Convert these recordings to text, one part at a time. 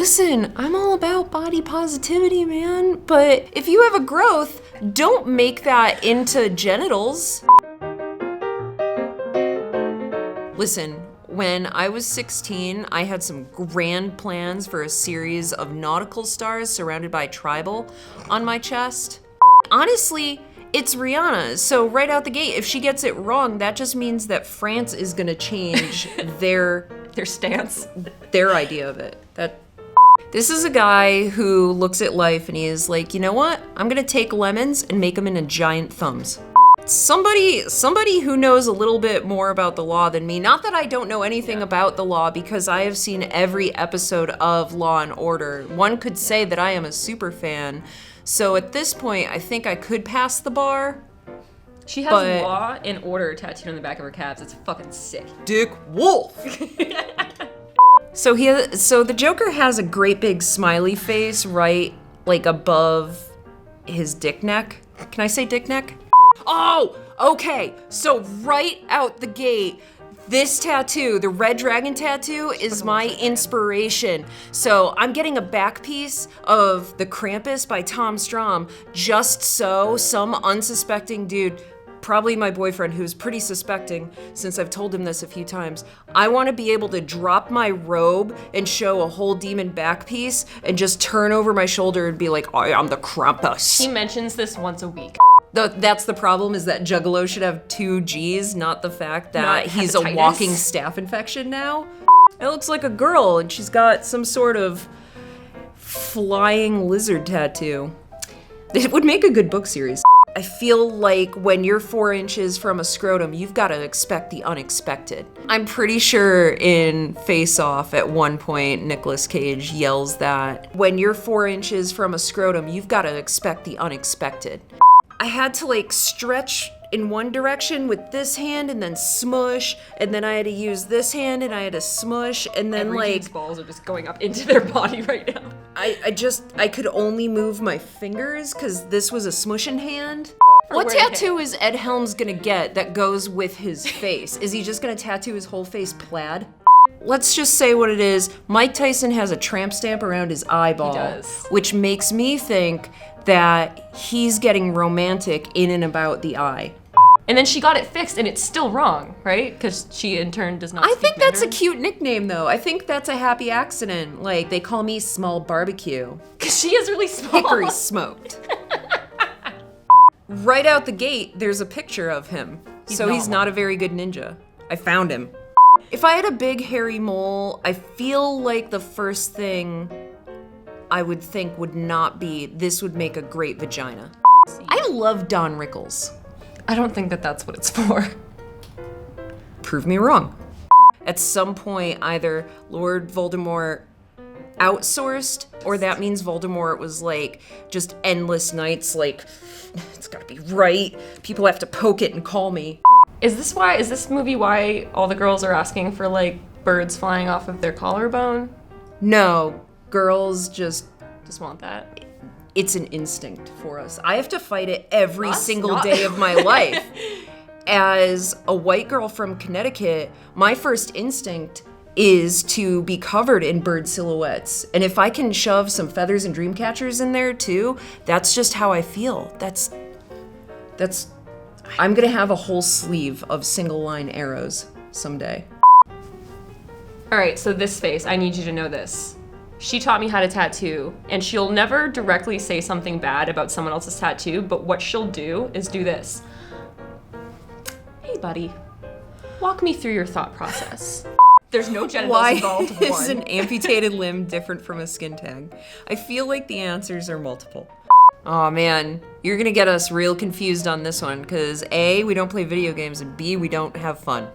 Listen, I'm all about body positivity, man, but if you have a growth, don't make that into genitals. Listen, when I was 16, I had some grand plans for a series of nautical stars surrounded by tribal on my chest. Honestly, it's Rihanna, so right out the gate, if she gets it wrong, that just means that France is gonna change their stance, their idea of it. This is a guy who looks at life and he is like, you know what? I'm gonna take lemons and make them into giant thumbs. Somebody who knows a little bit more about the law than me. Not that I don't know anything about the law, because I have seen every episode of Law and Order. One could say that I am a super fan. So at this point, I think I could pass the bar. She has Law and Order tattooed on the back of her calves. It's fucking sick. Dick Wolf. So the Joker has a great big smiley face right like above his dick neck. Can I say dick neck? Oh, okay. So right out the gate, this tattoo, the red dragon tattoo, is my inspiration. So I'm getting a back piece of The Krampus by Tom Strom, just so some unsuspecting dude, probably my boyfriend, who's pretty suspecting since I've told him this a few times, I want to be able to drop my robe and show a whole demon back piece and just turn over my shoulder and be like, I am the Krampus. He mentions this once a week. That's the problem, is that Juggalo should have 2 G's, not the fact that he's a walking staph infection now. It looks like a girl and she's got some sort of flying lizard tattoo. It would make a good book series. I feel like when you're 4 inches from a scrotum, you've got to expect the unexpected. I'm pretty sure in Face Off at one point, Nicolas Cage yells that, when you're 4 inches from a scrotum, you've got to expect the unexpected. I had to like stretch in one direction with this hand and then smush, and then I had to use this hand and I had to smush, and then Everything's balls are just going up into their body right now. I could only move my fingers because this was a smushing hand. What tattoo is Ed Helms gonna get that goes with his face? Is he just gonna tattoo his whole face plaid? Let's just say what it is. Mike Tyson has a tramp stamp around his eyeball. He does. Which makes me think that he's getting romantic in and about the eye. And then she got it fixed and it's still wrong, right? Because she in turn does not I speak think that's a Mandarin. cute nickname though. I think that's a happy accident. Like, they call me Small Barbecue. Because she is really small. Hickory smoked. Right out the gate, there's a picture of him. He's not a very good ninja. I found him. If I had a big hairy mole, I feel like the first thing I would think would not be, this would make a great vagina. I love Don Rickles. I don't think that that's what it's for. Prove me wrong. At some point, either Lord Voldemort outsourced, or that means Voldemort was like, just endless nights, like, it's gotta be right. People have to poke it and call me. Is this movie why all the girls are asking for like birds flying off of their collarbone? No, girls just want that. It's an instinct for us. I have to fight it every single day of my life. As a white girl from Connecticut, my first instinct is to be covered in bird silhouettes. And if I can shove some feathers and dream catchers in there too, that's just how I feel. I'm gonna have a whole sleeve of single line arrows someday. All right, so this face, I need you to know this. She taught me how to tattoo, and she'll never directly say something bad about someone else's tattoo, but what she'll do is do this. Hey buddy, walk me through your thought process. There's no genitals involved. Why is an amputated limb different from a skin tag? I feel like the answers are multiple. Oh man, you're gonna get us real confused on this one, because A, we don't play video games, and B, we don't have fun.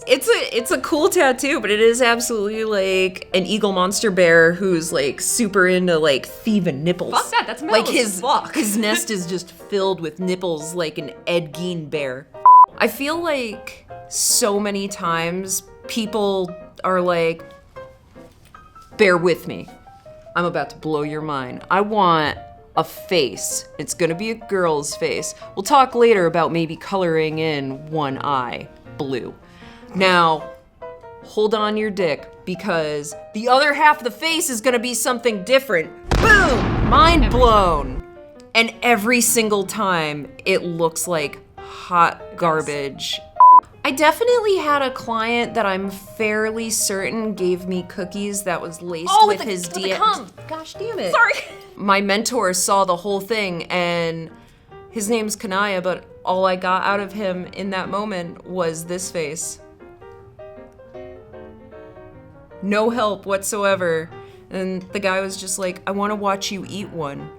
It's a cool tattoo, but it is absolutely like an eagle monster bear who's like super into like thieving nipples. Fuck that, that's metal like his nest is just filled with nipples like an Ed Gein bear. I feel like so many times people are like, bear with me. I'm about to blow your mind. I want a face. It's gonna be a girl's face. We'll talk later about maybe coloring in one eye blue. Now, hold on your dick, because the other half of the face is gonna be something different. Boom! Mind blown. And every single time, it looks like hot garbage. I definitely had a client that I'm fairly certain gave me cookies that was laced with his DNA. Gosh damn it. Sorry. My mentor saw the whole thing, and his name's Kanaya, but all I got out of him in that moment was this face. No help whatsoever. And the guy was just like, I want to watch you eat one.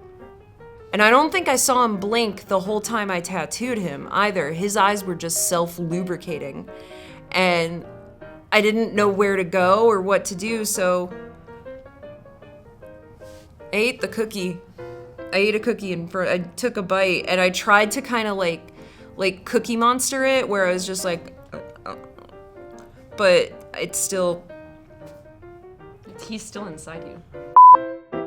And I don't think I saw him blink the whole time I tattooed him either. His eyes were just self-lubricating. And I didn't know where to go or what to do, so I ate the cookie. I ate a cookie and I took a bite, and I tried to kind of like Cookie Monster it, where I was just like, but it's still... He's still inside you.